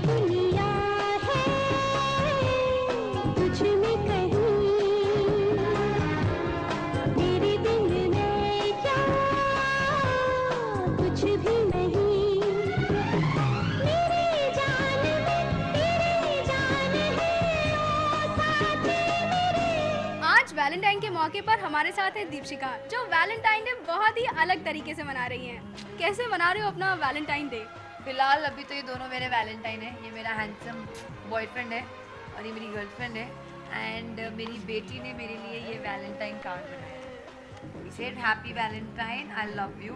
दुनिया है तुझ में कहीं, मेरे दिल में क्या कुछ भी नहीं, मेरी जान में तेरी जान है ओ साथी मेरे। आज वैलेंटाइन के मौके पर हमारे साथ है दीपशिका, जो वैलेंटाइन डे बहुत ही अलग तरीके से मना रही हैं। कैसे मना रहे हो अपना वैलेंटाइन डे? फिलहाल अभी तो ये दोनों मेरे वैलेंटाइन है। ये मेरा हैंडसम बॉयफ्रेंड है और ये मेरी गर्लफ्रेंड है। एंड मेरी बेटी ने मेरे लिए ये वैलेंटाइन कार्ड बनाया। He said happy Valentine, I love you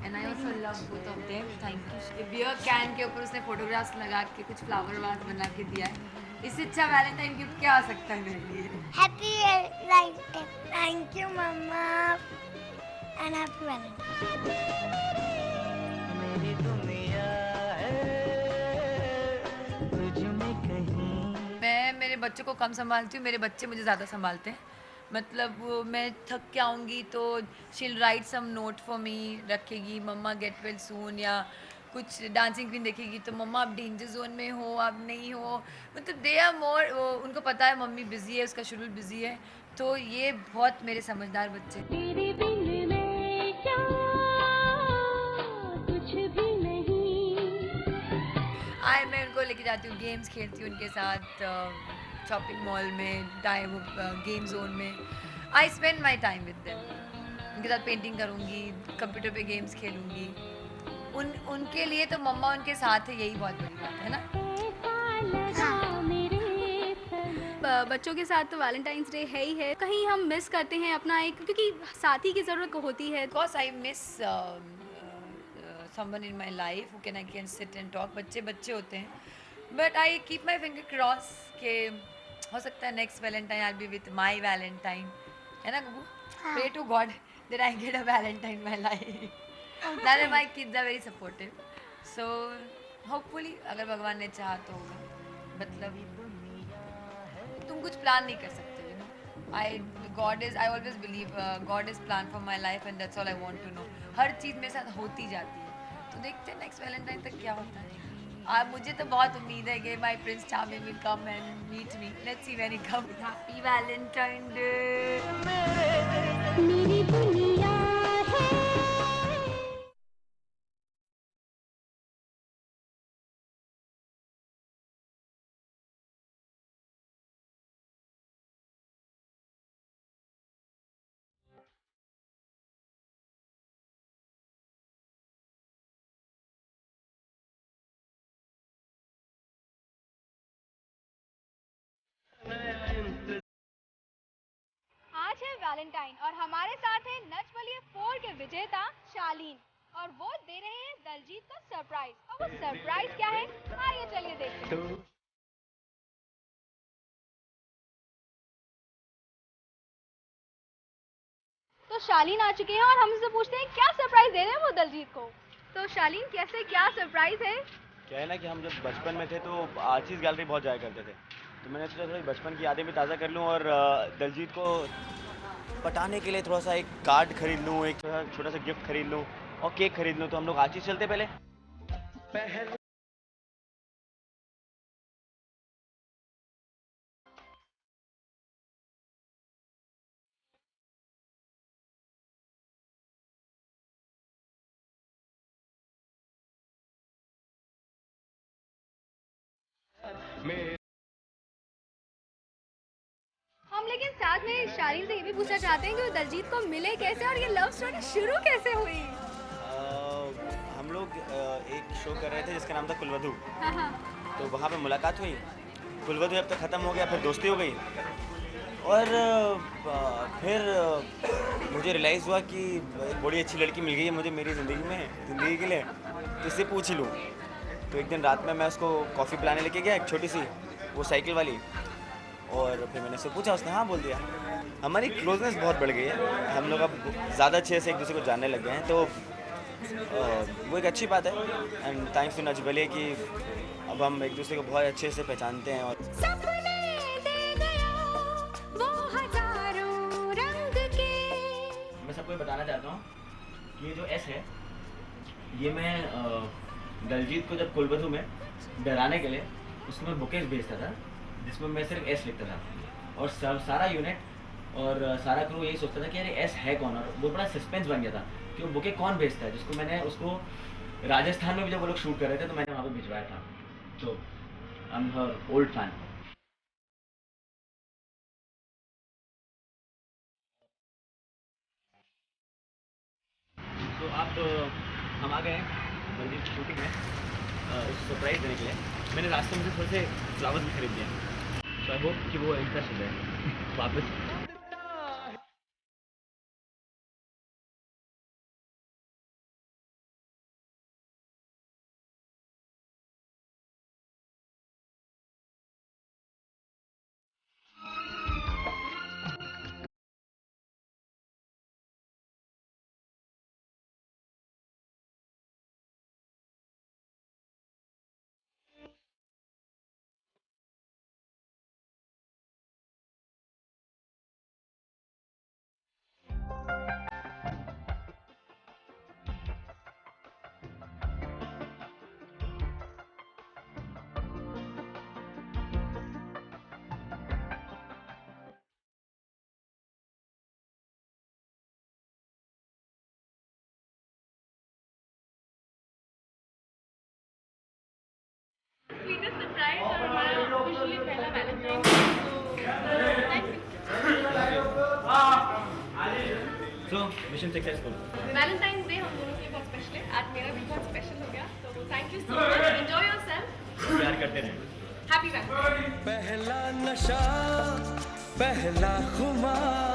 and I also love both of them. Thank you. Beer can के ऊपर उसने फोटोग्राफ्स लगा के कुछ फ्लावर वास बना के दिया है। इससे अच्छा वैलेंटाइन गिफ्ट क्या हो सकता है मेरे लिए। Happy Valentine, thank you mamma and happy Valentine. मेरी दुनिया है तुझ में कहीं। मैं मेरे बच्चों को कम संभालती हूँ, मेरे बच्चे मुझे ज़्यादा संभालते हैं। मतलब मैं थक के आऊँगी तो she'll write some note for me, रखेगी मम्मा गेट वेल सून, या कुछ डांसिंग क्वीन देखेगी तो मम्मा आप डेंजर जोन में हो, आप नहीं हो। मतलब दे आर मोर, उनको पता है मम्मी बिज़ी है, उसका शेड्यूल बिज़ी है। तो ये बहुत मेरे समझदार बच्चे। तेरे बिन मैं क्या कुछ भी नहीं। मैं उनको लेके जाती हूँ, गेम्स खेलती हूँ उनके साथ, शॉपिंग मॉल में, टाइम गेम जोन में। I spend my time with them. उनके साथ पेंटिंग करूँगी, कंप्यूटर पे गेम्स खेलूँगी। उनके लिए तो मम्मा उनके साथ है, यही बहुत बड़ी बात है ना। बच्चों के साथ तो वैलेंटाइंस डे है ही है। कहीं हम मिस करते हैं अपना एक, क्योंकि साथी की ज़रूरत होती है। Because I miss someone in my life who I can sit and talk. बच्चे बच्चे होते हैं, but I keep my finger cross कि हो सकता है next Valentine I'll be with my Valentine, है ना गुबू? Pray to God that I get a Valentine in my life. None of my kids are very supportive, so hopefully अगर भगवान ने चाहा तो होगा। मतलब तुम कुछ प्लान नहीं कर सकते, you know. I always believe God is plan for my life and that's all I want to know. हर चीज़ मेरे साथ होती जाती है, तो देखते हैं नेक्स्ट वैलेंटाइन तक क्या होता है। मुझे तो बहुत उम्मीद है कि my prince charming will come and meet me. Let's see when he comes. Happy Valentine day. मेरी दुनिया है। आज है वैलेंटाइन और हमारे साथ है नच बलिए 4 के विजेता शालीन, और वो दे रहे हैं दलजीत को सरप्राइज। और वो सरप्राइज क्या है, आइए चलिए देखते हैं। तो शालीन आ चुके हैं और हम उनसे पूछते हैं क्या सरप्राइज दे रहे हैं वो दलजीत को। तो शालीन, कैसे, क्या सरप्राइज है? क्या है ना कि हम जब बचपन में थे तो आर्टिस्ट गैलरी बहुत जाया करते थे, तो मैंने सोचा थोड़ी बचपन की यादें भी ताज़ा कर लूँ और दलजीत को पटाने के लिए थोड़ा सा एक कार्ड खरीद लूँ, एक छोटा सा गिफ्ट खरीद लूँ और केक खरीद लूँ। तो हम लोग आर्टिस्ट चलते पहले। हम लेकिन साथ में शालीन से ये भी पूछना चाहते हैं कि वो दलजीत को मिले कैसे और ये लव स्टोरी शुरू कैसे हुई। हम लोग एक शो कर रहे थे जिसका नाम था कुलवधू, हाँ हाँ। तो वहाँ पे मुलाकात हुई। कुलवधू अब तक ख़त्म हो गया, फिर दोस्ती हो गई और फिर मुझे रियलाइज़ हुआ कि एक बड़ी अच्छी लड़की मिल गई है मुझे मेरी ज़िंदगी के लिए, तो इससे पूछ ही लूँ। तो एक दिन रात में मैं उसको कॉफ़ी पिलाने लेके गया, एक छोटी सी वो साइकिल वाली, और फिर मैंने उससे पूछा, उसने हाँ बोल दिया। हमारी क्लोजनेस बहुत बढ़ गई है, हम लोग अब ज़्यादा अच्छे से एक दूसरे को जानने लग गए हैं, तो वो एक अच्छी बात है। And thanks to Nach Baliye कि अब हम एक दूसरे को बहुत अच्छे से पहचानते हैं। और सपने दे गया वो हजारों रंग के। मैं सबको बताना चाहता हूँ कि ये जो एस है, ये मैं दलजीत को जब कुलवधू में डराने के लिए उसको मैं बुकेज भेजता था जिसमें मैं सिर्फ एस लिखता था और सारा यूनिट और सारा क्रू यही सोचता था कि अरे एस है कौन, और वो बड़ा सस्पेंस बन गया था कि वो बुके कौन भेजता है, जिसको मैंने उसको राजस्थान में भी जब वो लोग शूट कर रहे थे तो मैंने वहाँ पे भिजवाया था। तो I am her old fan. तो आप हम आ गए हैं मंदिर की शूटिंग में उसको सरप्राइज़ देने के लिए। मैंने रास्ते में से थोड़े से फ्लावर्स भी खरीद दिए, तो आई होप कि वो इंटरेस्ट हो जाए वापस। स्वीटेस्ट सरप्राइज और हमारा ऑफिशियली पहला वैलेंटाइन डे, तो thank you. So mission successful. Valentine day हम दोनों के लिए बहुत स्पेशल है, आज मेरा भी बहुत स्पेशल हो गया, तो thank you so much, enjoy yourself, प्यार करते रहें। Happy Valentine. पहला नशा पहला खुमार।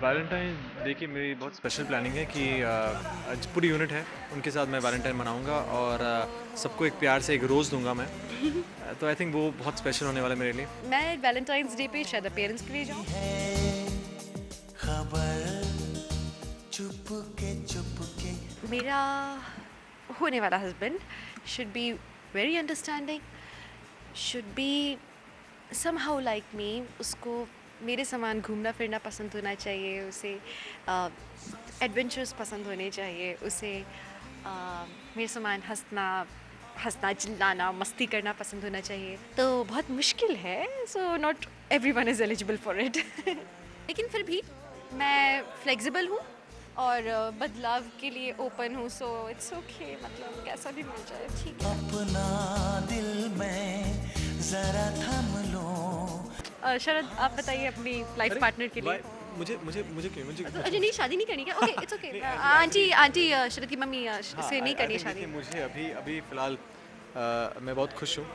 वैलेंटाइन डे की मेरी बहुत स्पेशल प्लानिंग है कि आज पूरी यूनिट है उनके साथ मैं वैलेंटाइन मनाऊंगा और सबको एक प्यार से एक रोज़ दूंगा मैं। तो आई थिंक वो बहुत स्पेशल होने वाला है मेरे लिए। मैं वैलेंटाइंस डे पे शायद पेरेंट्स के लिए जाऊँ। खबर चुपके मेरा होने वाला husband should be very understanding, should be somehow like me. उसको मेरे समान घूमना फिरना पसंद होना चाहिए, उसे एडवेंचर्स पसंद होने चाहिए, उसे मेरे समान हंसना चिल्लाना मस्ती करना पसंद होना चाहिए। तो बहुत मुश्किल है, so not everyone is eligible for it. लेकिन फिर भी मैं फ्लेक्सिबल हूँ और बदलाव के लिए ओपन हूँ, सो इट्स ओके, मतलब कैसा भी मिल जाए ठीक है। अपना दिल में जरा थम लो। शरद आप बताइए अपनी लाइफ पार्टनर के लिए। मुझे मुझे मुझे क्यों मुझे अच्छा नहीं, शादी नहीं करनी क्या? Okay it's okay. आंटी शरद की मम्मी से नहीं करनी शादी। देखिए, मुझे अभी फ़िलहाल मैं बहुत खुश हूँ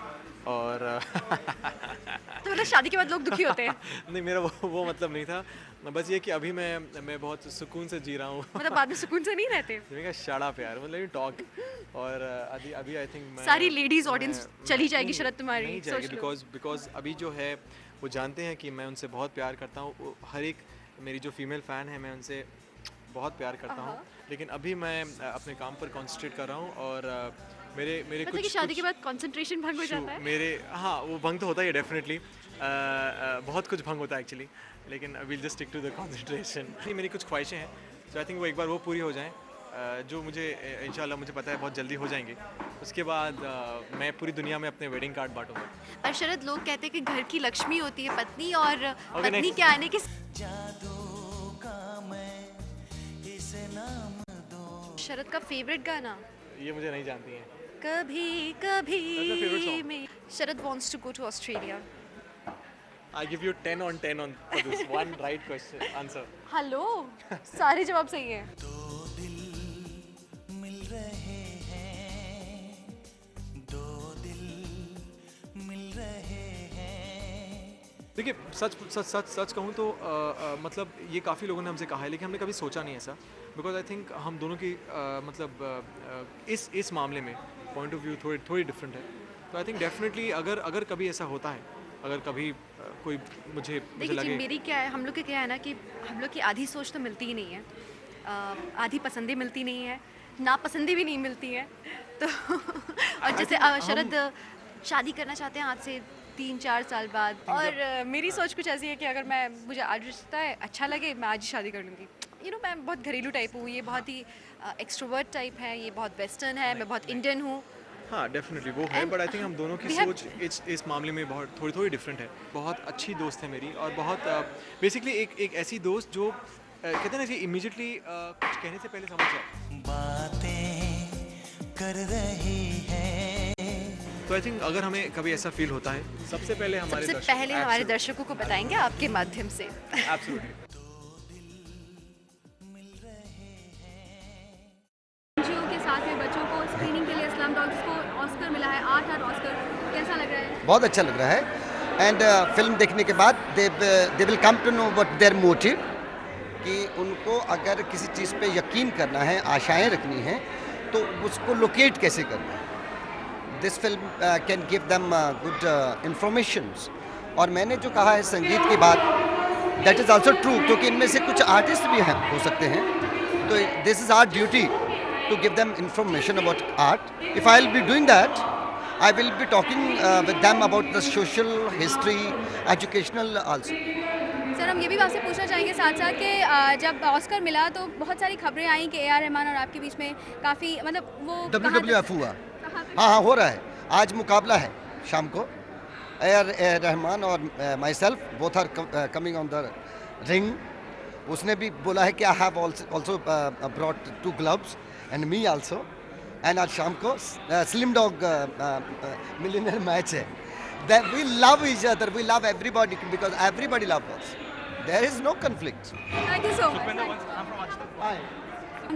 और तो मतलब शादी के बाद लोग दुखी होते हैं? नहीं, मेरा वो मतलब नहीं था, बस ये कि अभी मैं बहुत सुकून से जी रहा हूँ। मतलब बाद में सुकून से नहीं रहते? मैंने कहा शट अप यार, मतलब यू टॉक। और अभी आई थिंक मैं सारी ladies audience चली जाएगी नहीं, शरद तुम्हारी, नहीं सोच जाएगी, लो। बिकॉज अभी जो है वो जानते हैं कि मैं उनसे बहुत प्यार करता हूँ। हर एक मेरी जो फीमेल फ़ैन है मैं उनसे बहुत प्यार करता हूँ, लेकिन अभी मैं अपने काम पर कॉन्सेंट्रेट कर रहा हूँ और मेरे मतलब कुछ कि शादी के कुछ बाद कंसंट्रेशन भंग हो जाता है? मेरे हाँ, वो भंग तो होता ही है डेफिनेटली। बहुत कुछ भंग होता है एक्चुअली, लेकिन will just stick to the concentration. मेरी कुछ ख्वाहिशें हैं, तो आई थिंक वो एक बार वो पूरी हो जाएं, जो मुझे इंशाल्लाह मुझे पता है बहुत जल्दी हो जाएंगे। उसके बाद मैं पूरी दुनिया में अपने वेडिंग कार्ड बांटूंगा। और शरद लोग कहते हैं कि घर की लक्ष्मी होती है पत्नी, और पत्नी next. के आने के जादू का मैं इसे नाम दूं। शरद का फेवरेट गाना ये मुझे नहीं जानती हैं। कभी That's my favorite कभी song. में। शरद wants to go to Australia. I give you 10 on 10 on for this one right question answer. Hello, सारे जवाब सही हैं। दो दिल मिल रहे हैं, दो दिल मिल रहे हैं। देखिए, सच कहूँ तो मतलब ये काफ़ी लोगों ने हमसे कहा है, लेकिन हमने कभी सोचा नहीं ऐसा, बिकॉज आई थिंक हम दोनों की मतलब इस मामले में पॉइंट ऑफ व्यू थोड़ी डिफरेंट है। तो आई थिंक डेफिनेटली अगर कभी ऐसा होता है अगर कभी कोई मुझे देखिए जी, लगे मेरी क्या है, हम लोग की क्या है ना कि हम लोग की आधी सोच तो मिलती ही नहीं है, आधी पसंदें मिलती नहीं है, नापसंदी भी नहीं मिलती है। तो और जैसे शरद शादी करना चाहते हैं आज से 3-4 साल बाद, और मेरी सोच कुछ ऐसी है कि अगर मुझे आज रिश्ता है अच्छा लगे, मैं आज ही शादी कर लूँगी। मैं बहुत घरेलू टाइप हूँ, ये बहुत ही एक्सट्रोवर्ट टाइप है, ये बहुत वेस्टर्न है, मैं बहुत इंडियन हूँ। हाँ डेफिनेटली वो है, And बट आई थिंक हम दोनों की we have- सोच इस मामले में बहुत थोड़ी डिफरेंट है। बहुत अच्छी दोस्त है मेरी, और बहुत बेसिकली एक ऐसी दोस्त जो कहते हैं ना कि इमीडिएटली कुछ कहने से पहले समझ जाए। बातें कर रही है। तो आई थिंक अगर हमें कभी ऐसा फील होता है, सबसे पहले हमारे दर्शकों को बताएंगे आपके माध्यम से। एब्सोल्युटली। एनजीओ के साथ में बच्चों को स्क्रीनिंग के लिए स्लम डॉग, जिसको ऑस्कर मिला है, 8 ऑस्कर, कैसा लग रहा है? बहुत अच्छा लग रहा है। एंड फिल्म देखने के बाद they will come to know what their motive, कि उनको अगर किसी चीज़ पे यकीन करना है, आशाएं रखनी हैं, तो उसको लोकेट कैसे करना है। This film can give them good informations. और मैंने जो कहा है संगीत की बात, दैट इज़ आल्सो ट्रू, क्योंकि इनमें से कुछ आर्टिस्ट भी हैं, हो सकते हैं। तो this is our duty to give them information about art. If I'll be doing that, I will be talking with them about the social history, educational also. Sir, हम ये भी आपसे पूछना चाहेंगे साथ साथ कि जब ऑस्कर मिला तो बहुत सारी खबरें आई कि ए आर रहमान और आपके बीच में काफ़ी, मतलब वो WWF हुआ, हाँ हो रहा है। आज मुकाबला है शाम को। ए आर रहमान और myself both are coming on the ring. उसने भी बोला है कि I have also brought 2 gloves and me also, and आज शाम को स्लिम डॉग मिलियनेयर मैच है। That we love each other, we love everybody because everybody loves us. There is no conflict. Thank you so much.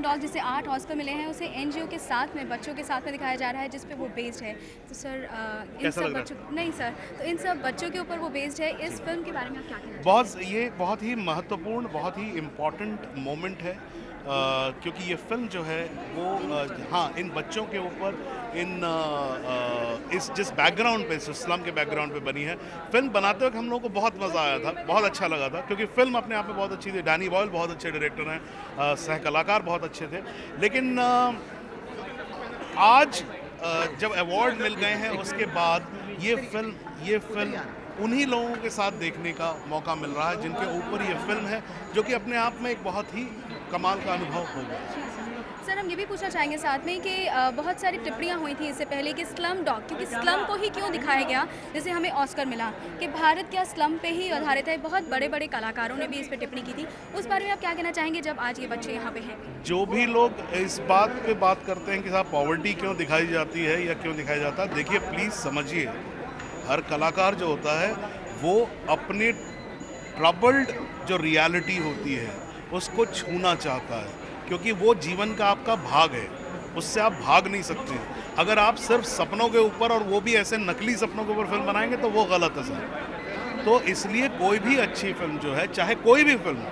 Dog जिसे 8 Oscar मिले हैं, उसे NGO के साथ में, बच्चों के साथ में दिखाया जा रहा है, जिस पे वो बेस्ड है। तो सर इन सब बच्चों, नहीं सर, तो इन सब बच्चों के ऊपर वो बेस्ड है। इस फिल्म के बारे में आप क्या कहना चाहेंगे? ये बहुत ही महत्वपूर्ण, बहुत ही इम्पॉर्टेंट मोमेंट है, क्योंकि ये फिल्म जो है वो हाँ, इन बच्चों के ऊपर, इस जिस बैकग्राउंड पे, स्लम के बैकग्राउंड पे बनी है। फिल्म बनाते वक्त हम लोगों को बहुत मज़ा आया था, बहुत अच्छा लगा था, क्योंकि फिल्म अपने आप में बहुत अच्छी थी। डैनी बॉयल बहुत अच्छे डायरेक्टर हैं, सह कलाकार बहुत अच्छे थे। लेकिन आज जब अवार्ड मिल गए हैं, उसके बाद ये फिल्म उन्हीं लोगों के साथ देखने का मौका मिल रहा है जिनके ऊपर ये फिल्म है, जो कि अपने आप में एक बहुत ही कमाल का अनुभव होगा। सर, हम ये भी पूछना चाहेंगे साथ में कि बहुत सारी टिप्पणियाँ हुई थी इससे पहले कि स्लम डॉग, क्योंकि स्लम को ही क्यों दिखाया गया, जैसे हमें ऑस्कर मिला, कि भारत क्या स्लम पे ही आधारित है। बहुत बड़े बड़े कलाकारों ने भी इस पर टिप्पणी की थी। उस बारे में आप क्या कहना चाहेंगे जब आज ये बच्चे यहाँ पे हैं? जो भी लोग इस बात पे बात करते हैं कि साहब पॉवर्टी क्यों दिखाई जाती है या क्यों दिखाया जाता है, देखिए प्लीज़ समझिए, हर कलाकार जो होता है वो अपनी ट्रबल्ड जो रियलिटी होती है उसको छूना चाहता है, क्योंकि वो जीवन का आपका भाग है, उससे आप भाग नहीं सकते। अगर आप सिर्फ सपनों के ऊपर, और वो भी ऐसे नकली सपनों के ऊपर फिल्म बनाएंगे तो वो गलत है सर। तो इसलिए कोई भी अच्छी फिल्म जो है, चाहे कोई भी फिल्म,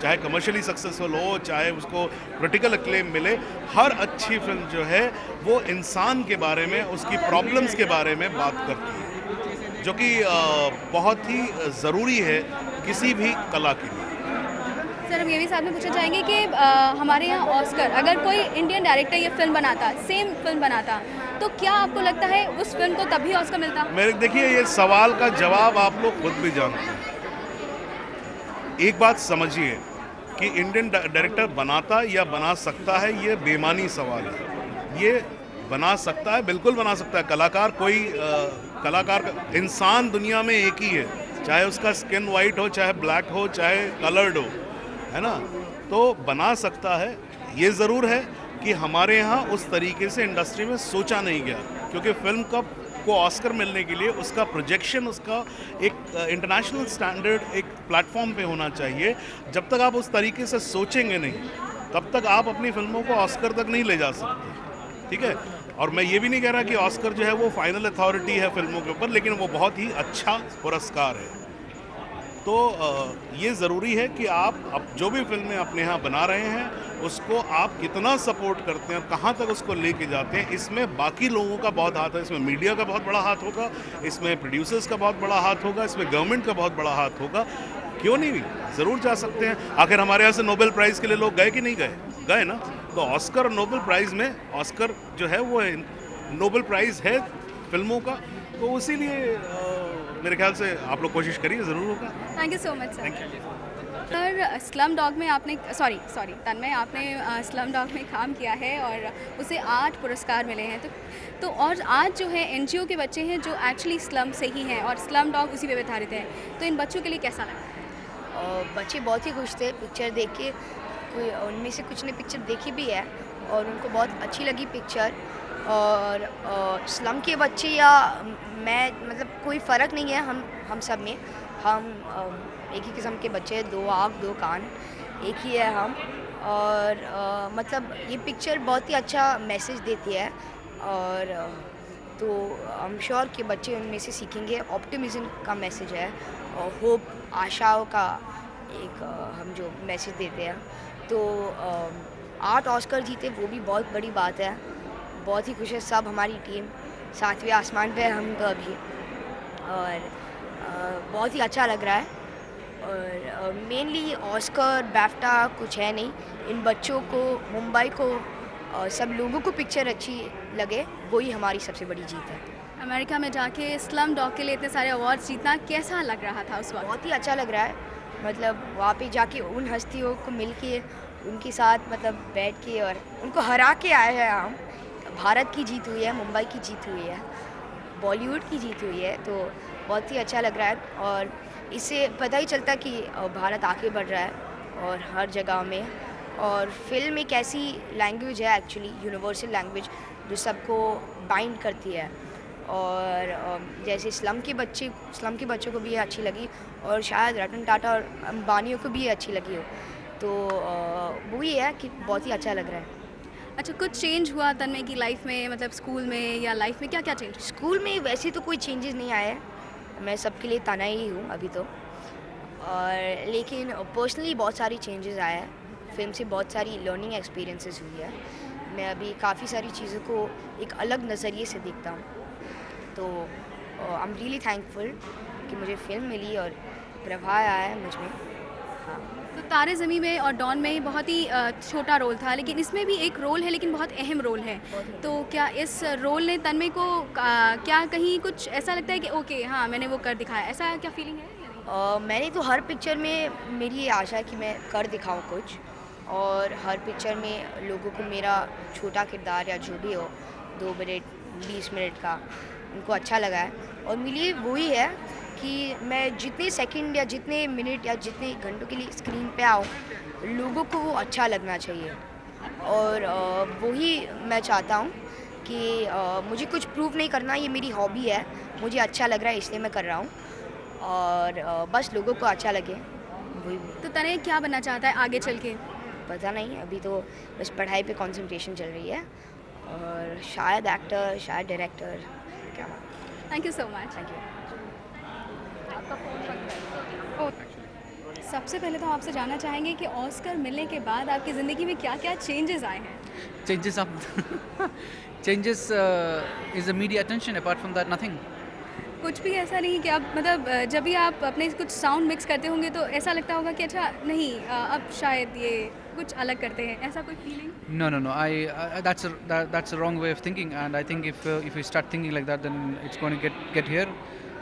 चाहे कमर्शियली सक्सेसफुल हो, चाहे उसको क्रिटिकल एक्लेम मिले, हर अच्छी फिल्म जो है वो इंसान के बारे में, उसकी प्रॉब्लम्स के बारे में बात करती है, जो कि बहुत ही ज़रूरी है किसी भी कला के लिए। सर, हम ये भी साथ में पूछना चाहेंगे कि हमारे यहाँ ऑस्कर, अगर कोई इंडियन डायरेक्टर ये फिल्म बनाता, सेम फिल्म बनाता, तो क्या आपको लगता है उस फिल्म को तभी ऑस्कर मिलता? मेरे देखिए, ये सवाल का जवाब आप लोग खुद भी जानते हैं। एक बात समझिए कि इंडियन डायरेक्टर बनाता या बना सकता है, ये बेमानी सवाल है। ये बना सकता है, बिल्कुल बना सकता है। कलाकार इंसान दुनिया में एक ही है, चाहे उसका स्किन वाइट हो, चाहे ब्लैक हो, चाहे कलर्ड हो, है ना। तो बना सकता है। ये ज़रूर है कि हमारे यहाँ उस तरीके से इंडस्ट्री में सोचा नहीं गया, क्योंकि फिल्म को ऑस्कर मिलने के लिए उसका प्रोजेक्शन, उसका एक इंटरनेशनल स्टैंडर्ड एक प्लेटफॉर्म पे होना चाहिए। जब तक आप उस तरीके से सोचेंगे नहीं, तब तक आप अपनी फिल्मों को ऑस्कर तक नहीं ले जा सकते, ठीक है। और मैं ये भी नहीं कह रहा कि ऑस्कर जो है वो फाइनल अथॉरिटी है फिल्मों के ऊपर, लेकिन वो बहुत ही अच्छा पुरस्कार है। तो ये ज़रूरी है कि आप अब जो भी फिल्में अपने यहाँ बना रहे हैं उसको आप कितना सपोर्ट करते हैं और कहाँ तक उसको लेके जाते हैं, इसमें बाकी लोगों का बहुत हाथ है। इसमें मीडिया का बहुत बड़ा हाथ होगा, इसमें प्रोड्यूसर्स का बहुत बड़ा हाथ होगा, इसमें गवर्नमेंट का बहुत बड़ा हाथ होगा। क्यों नहीं, ज़रूर जा सकते हैं। आखिर हमारे यहाँ से नोबेल प्राइज़ के लिए लोग गए कि नहीं गए? गए ना। तो ऑस्कर और नोबेल प्राइज़ में ऑस्कर जो है वो नोबेल प्राइज़ है फिल्मों का, तो इसीलिए मेरे ख्याल से आप लोग कोशिश करिए, ज़रूर होगा। Thank you so much sir. Thank you. Sir slum dog में आपने सॉरी तन्मय, आपने स्लम डॉग में काम किया है और उसे 8 पुरस्कार मिले हैं। तो और आज जो है एनजीओ के बच्चे हैं जो एक्चुअली स्लम से ही हैं और स्लम डॉग उसी पे आधारित है, तो इन बच्चों के लिए कैसा लगा? बच्चे बहुत ही खुश थे पिक्चर देख के। कोई उनमें से कुछ ने पिक्चर देखी भी है और उनको बहुत अच्छी लगी पिक्चर। और स्लम के बच्चे या मैं, मतलब कोई फ़र्क नहीं है हम सब में। हम एक ही किस्म के बच्चे, 2 आँख 2 कान एक ही है हम। और मतलब ये पिक्चर बहुत ही अच्छा मैसेज देती है और तो आई एम श्योर कि बच्चे उनमें से सीखेंगे। ऑप्टिमिज्म का मैसेज है और होप, आशाओं का एक हम जो मैसेज देते हैं। तो 8 ऑस्कर जीते वो भी बहुत बड़ी बात है। बहुत ही खुश है सब, हमारी टीम 7वें आसमान पे हम तो अभी, और बहुत ही अच्छा लग रहा है। और मेनली ऑस्कर बैफ्टा कुछ है नहीं, इन बच्चों को, मुंबई को, सब लोगों को पिक्चर अच्छी लगे, वही हमारी सबसे बड़ी जीत है। अमेरिका में जाके स्लम डॉग के लिए इतने सारे अवार्ड्स जीतना कैसा लग रहा था उस वक्त? बहुत ही अच्छा लग रहा है। मतलब वहाँ पे जाके उन हस्तियों को मिल के, उनके साथ मतलब बैठ के और उनको हरा के आए हैं हम। भारत की जीत हुई है, मुंबई की जीत हुई है, बॉलीवुड की जीत हुई है, तो बहुत ही अच्छा लग रहा है। और इससे पता ही चलता कि भारत आगे बढ़ रहा है और हर जगह में। और फिल्म एक ऐसी लैंग्वेज है एक्चुअली, यूनिवर्सल लैंग्वेज, जो सबको बाइंड करती है। और जैसे स्लम के बच्चों को भी ये अच्छी लगी और शायद रतन टाटा और अंबानियों को भी ये अच्छी लगी हो। तो वही है कि बहुत ही अच्छा लग रहा है। अच्छा, कुछ चेंज हुआ तन्मय की लाइफ में, मतलब स्कूल में या लाइफ में क्या क्या चेंज? स्कूल में वैसे तो कोई चेंजेस नहीं आए, मैं सबके लिए तना ही हूँ अभी तो। और लेकिन पर्सनली बहुत सारी चेंजेस आए हैं। फिल्म से बहुत सारी लर्निंग एक्सपीरियंसेस हुई है। मैं अभी काफ़ी सारी चीज़ों को एक अलग नज़रिए से देखता हूँ। तो आई एम रियली थैंकफुल कि मुझे फिल्म मिली और प्रभाव आया है मुझ में। हाँ। तो तारे ज़मीं में और डॉन में बहुत ही छोटा रोल था, लेकिन इसमें भी एक रोल है, लेकिन बहुत अहम रोल है। तो क्या इस रोल ने तन्मय को क्या कहीं कुछ ऐसा लगता है कि ओके हाँ मैंने वो कर दिखाया, ऐसा क्या फीलिंग है? मैंने तो हर पिक्चर में मेरी ये आशा है कि मैं कर दिखाऊं कुछ, और हर पिक्चर में लोगों को मेरा छोटा किरदार या जो भी हो 2 मिनट 20 मिनट का उनको अच्छा लगा है। और मेरे लिए वही है कि मैं जितने सेकंड या जितने मिनट या जितने घंटों के लिए स्क्रीन पे आऊँ, लोगों को वो अच्छा लगना चाहिए। और वही मैं चाहता हूँ कि मुझे कुछ प्रूव नहीं करना, ये मेरी हॉबी है, मुझे अच्छा लग रहा है इसलिए मैं कर रहा हूँ। और बस लोगों को अच्छा लगे वही। तो तन्मय क्या बनना चाहता है आगे चल के? पता नहीं, अभी तो बस पढ़ाई पे कंसंट्रेशन चल रही है, और शायद एक्टर, शायद डायरेक्टर, क्या बात। Thank you so much. Thank you. सबसे पहले तो आपसे जानना चाहेंगे कि ऑस्कर मिलने के बाद आपकी ज़िंदगी में क्या क्या चेंजेस आए हैं? Changes is the media attention. Apart from that, nothing. कुछ भी ऐसा नहीं कि आप मतलब जब भी आप अपने कुछ साउंड मिक्स करते होंगे तो ऐसा लगता होगा कि अच्छा नहीं अब शायद ये कुछ अलग करते हैं, ऐसा कोई feeling? No. That's a wrong way of thinking, and I think if you start thinking like that, then it's going to get here,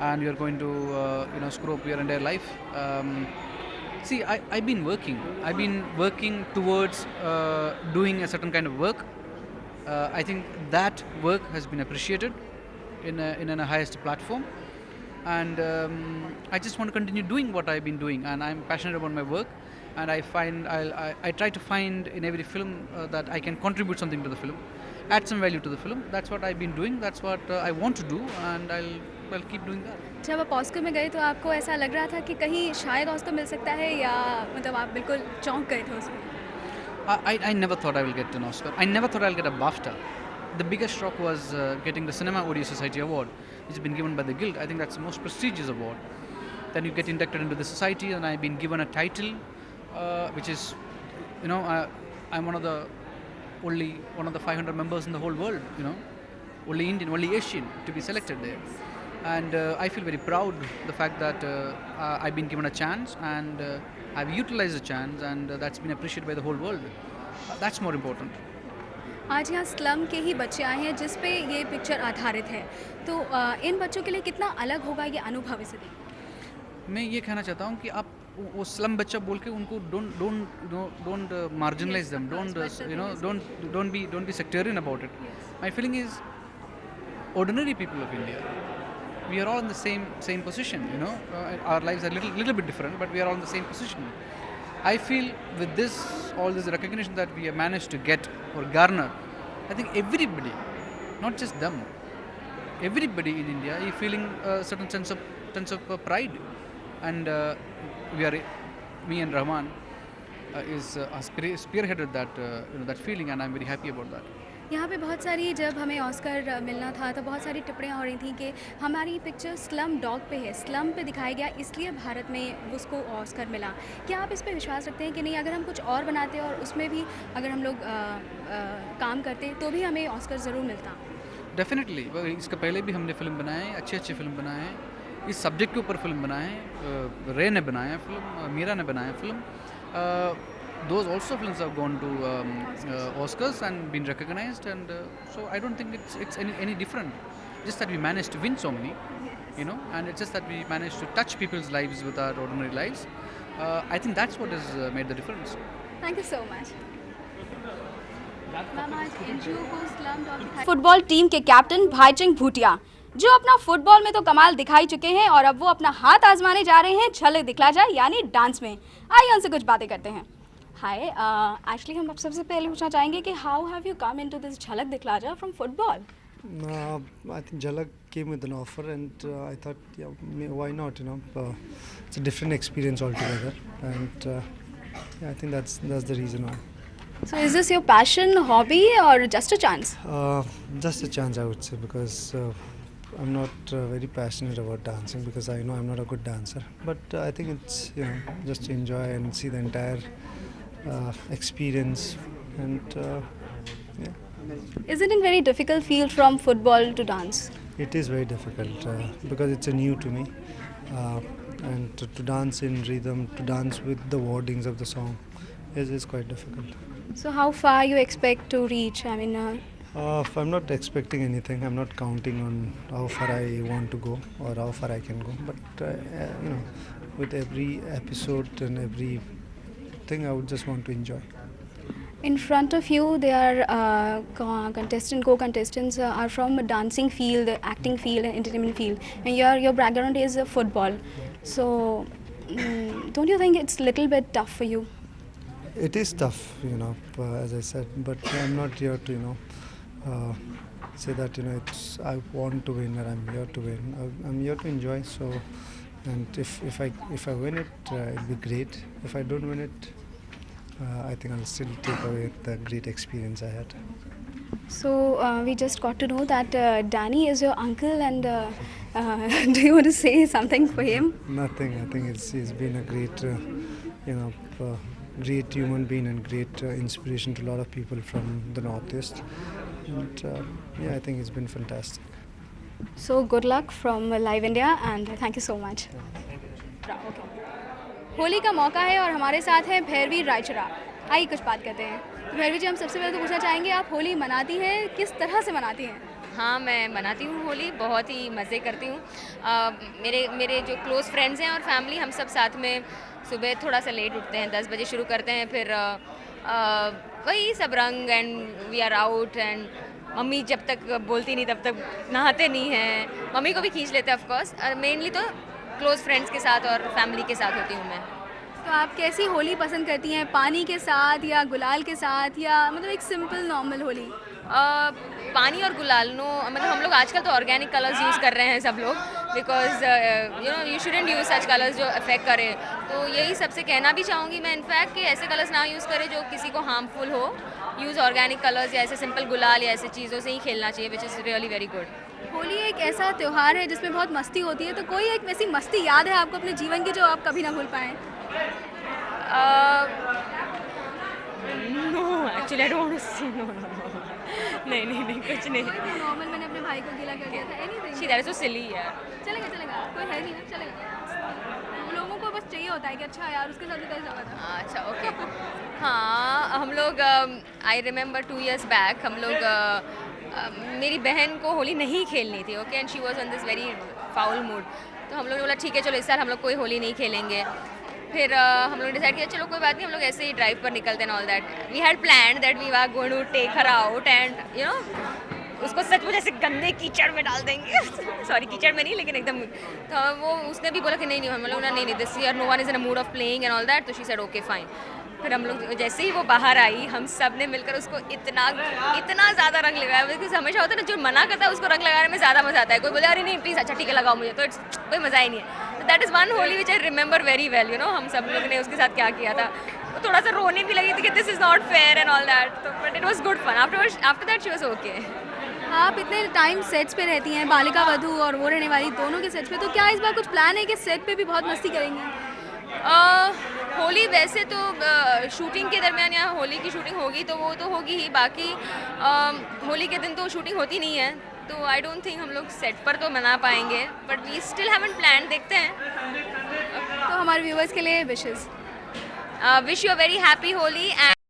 and you're going to screw up your entire life. See, I've been working towards doing a certain kind of work. I think that work has been appreciated in a highest platform, and I just want to continue doing what I've been doing, and I'm passionate about my work, and I try to find in every film that I can contribute something to the film, add some value to the film. That's what I've been doing, that's what I want to do, and I'll keep doing that. जब आप Oscar में गए तो आपको ऐसा लग रहा था कि कहीं शायद ऑस्कर मिल सकता है, या मतलब आप बिल्कुल चौंक गए थे उसमें? I never thought I will get an Oscar. I never thought I'll get a BAFTA. The biggest shock was getting the Cinema Audio Society Award, which has been given by the Guild. I think that's the most prestigious award. then you get inducted into the society, and I've been given a title, which is, I'm one of the 500 members in the whole world, only Indian, only Asian to be selected there. And I feel very proud the fact that I've been given a chance, and I've utilized the chance, and that's been appreciated by the whole world. That's more important. आज यहाँ slum के ही बच्चे आए हैं जिस पे ये picture आधारित है, तो इन बच्चों के लिए कितना अलग होगा ये अनुभव इसे देख। मैं ये कहना चाहता हूँ कि आप वो स्लम बच्चा बोल के उनको don't marginalize them, don't be sectarian about it. My feeling is ordinary people of India, we are all in the same position, our lives are little bit different, but we are all in the same position. I feel with all this recognition that we have managed to get or garner, I think everybody, not just them, everybody in India is feeling a certain sense of pride, and me and Rahman is spearheaded that feeling, and I'm very happy about that. यहाँ पे बहुत सारी, जब हमें Oscar मिलना था तो बहुत सारी टिप्पणियाँ हो रही थी कि हमारी पिक्चर स्लम डॉग पे है, स्लम पे दिखाया गया, इसलिए भारत में उसको ऑस्कर मिला। क्या आप इस पे विश्वास रखते हैं कि नहीं, अगर हम कुछ और बनाते और उसमें भी अगर हम लोग काम करते तो भी हमें ऑस्कर ज़रूर मिलता? डेफिनेटली, इसका पहले भी हमने फिल्म बनाए, अच्छी फिल्म बनाए, इस सब्जेक्ट के ऊपर फिल्म बनाए, रे ने बनाया फिल्म, मीरा ने बनाया film, those also films have gone to Oscars and been recognized, and so I don't think it's any different, just that we managed to win so many, and it's just that we managed to touch people's lives with our ordinary lives. I think that's what has made the difference. Thank you so much. Football team के captain Bhaichung Bhutia, जो अपना football में तो कमाल दिखाई चुके हैं और अब वो अपना हाथ आजमाने जा रहे हैं झलक दिखला जाए यानी डांस में। आइए उनसे कुछ बातें करते हैं। हाय, एक्चुअली हम आप सबसे पहले पूछना चाहेंगे कि how have you come into this झलक दिखला जाए from football? I think Jhalak came with an offer, and I thought, why not? It's a different experience altogether, and I think that's the reason why. So is this your passion, hobby, or just a chance? Just a chance, I would say, because I'm not very passionate about dancing, because I know I'm not a good dancer. But I think it's just to enjoy and see the entire experience, and Isn't it very difficult field from football to dance? It is very difficult because it's new to me, and to dance in rhythm, to dance with the wordings of the song is quite difficult. So how far you expect to reach? I mean, I'm not expecting anything. I'm not counting on how far I want to go or how far I can go. But with every episode and every thing, I would just want to enjoy. in front of you, there are co-contestants are from a dancing field, acting field, and entertainment field, and your background is football. So, don't you think it's a little bit tough for you? It is tough, as I said, but I'm not here to, say that, it's I want to win or I'm here to win. I'm here to enjoy. So, and if I win it, it'll be great. If I don't win it, I think I'll still take away the great experience I had. So we just got to know that Danny is your uncle, and do you want to say something for him? Nothing. I think he's been a great, great human being and great inspiration to a lot of people from the Northeast. And I think it's been fantastic. So good luck from Live India, and thank you so much. Okay. Holi का मौका है और हमारे साथ हैं भैरवी रायचुरा। आइए कुछ बात करते हैं। तो भैरवी जी, हम सबसे पहले तो पूछना चाहेंगे, आप होली मनाती हैं, किस तरह से मनाती हैं? हाँ, मैं मनाती हूँ होली, बहुत ही मज़े करती हूँ। मेरे जो क्लोज़ फ्रेंड्स हैं और फैमिली, हम सब साथ में सुबह थोड़ा सा लेट उठते हैं, 10 बजे शुरू करते हैं, फिर वही सब रंग and we are out, and mummy जब तक बोलती नहीं तब तक नहाते नहीं हैं। मम्मी को भी खींच लेते हैं ऑफ कोर्स, और मेनली तो क्लोज़ फ्रेंड्स के साथ और फैमिली के साथ होती हूँ मैं। तो आप कैसी होली पसंद करती हैं, पानी के साथ या गुलाल के साथ, या मतलब एक सिंपल नॉर्मल होली? पानी और गुलाल मतलब हम लोग आजकल तो ऑर्गेनिक कलर्स यूज़ कर रहे हैं सब लोग, because you shouldn't use such colours जो अफेक्ट करें। तो यही सबसे कहना भी चाहूँगी मैं इनफैक्ट कि ऐसे कलर्स ना यूज़ करें जो किसी को हार्मफुल हो, यूज़ ऑर्गेनिक कलर्स या ऐसे सिंपल गुलाल या ऐसे चीज़ों से ही खेलना चाहिए, which is really very good. Holi एक ऐसा त्यौहार है जिसमें बहुत मस्ती होती है, तो कोई एक वैसी मस्ती याद है आपको अपने जीवन की जो आप कभी ना भूल पाएँ? No actually I don't want to say, no no no, नहीं कुछ नहीं। नॉर्मल मैंने अपने भाई को गीला कर दिया था, anything? She that is so silly यार। चलेगा, कोई है नहीं ना, चलेगा। लोगों को बस चाहिए होता है कि अच्छा यार उसके साथ भी कैसे हुआ था। अच्छा ओके। हाँ हम लोग आई रिमेंबर 2 years बैक हम लोग मेरी बहन को होली नहीं खेलनी थी, okay, and she was on this very foul mood, तो हम लोग ने बोला ठीक है चलो इस साल हम लोग कोई होली नहीं खेलेंगे। फिर हम लोग डिसाइड किया चलो कोई बात नहीं, हम लोग ऐसे ही ड्राइव पर निकलते हैं all that. We had planned that we are going to take her out and you know उसको सच में जैसे गंदे कीचड़ में डाल देंगे सॉरी कीचड़ में नहीं लेकिन एकदम, तो वो उसने भी बोला कि नहीं हम लोग नहीं this year no one is in a mood of playing and all that, तो शी सेड ओके फाइन। फिर हम लोग जैसे ही वो बाहर आई हम सब ने मिलकर उसको इतना ज़्यादा रंग लगाया, बिकॉज हमेशा होता है ना जो मना करता है उसको रंग लगाने में ज़्यादा मज़ा आता है, कोई बोले अरे नहीं प्लीज़ अच्छा ठीक है लगाओ मुझे, तो इट्स कोई मज़ा ही नहीं है। तो that is one Holi which I remember very well, you know हम सब लोग ने उसके साथ क्या किया था, वो थोड़ा सा रोने भी लगी थी कि this is not fair and all that, तो but it was good fun. After that she was okay. आप इतने टाइम सेट्स पे रहती हैं, बालिका वधू और वो रहने वाली दोनों के सेट्स पे, तो क्या इस बार कुछ प्लान है कि सेट पे भी बहुत मस्ती करेंगे? होली वैसे तो शूटिंग के दरमियान या होली की शूटिंग होगी तो वो तो होगी ही, बाकी होली के दिन तो शूटिंग होती नहीं है, तो आई डोंट थिंक हम लोग सेट पर तो मना पाएंगे, but we still haven't plan, देखते हैं। तो हमारे व्यूवर्स के लिए wishes wish you a very happy Holi and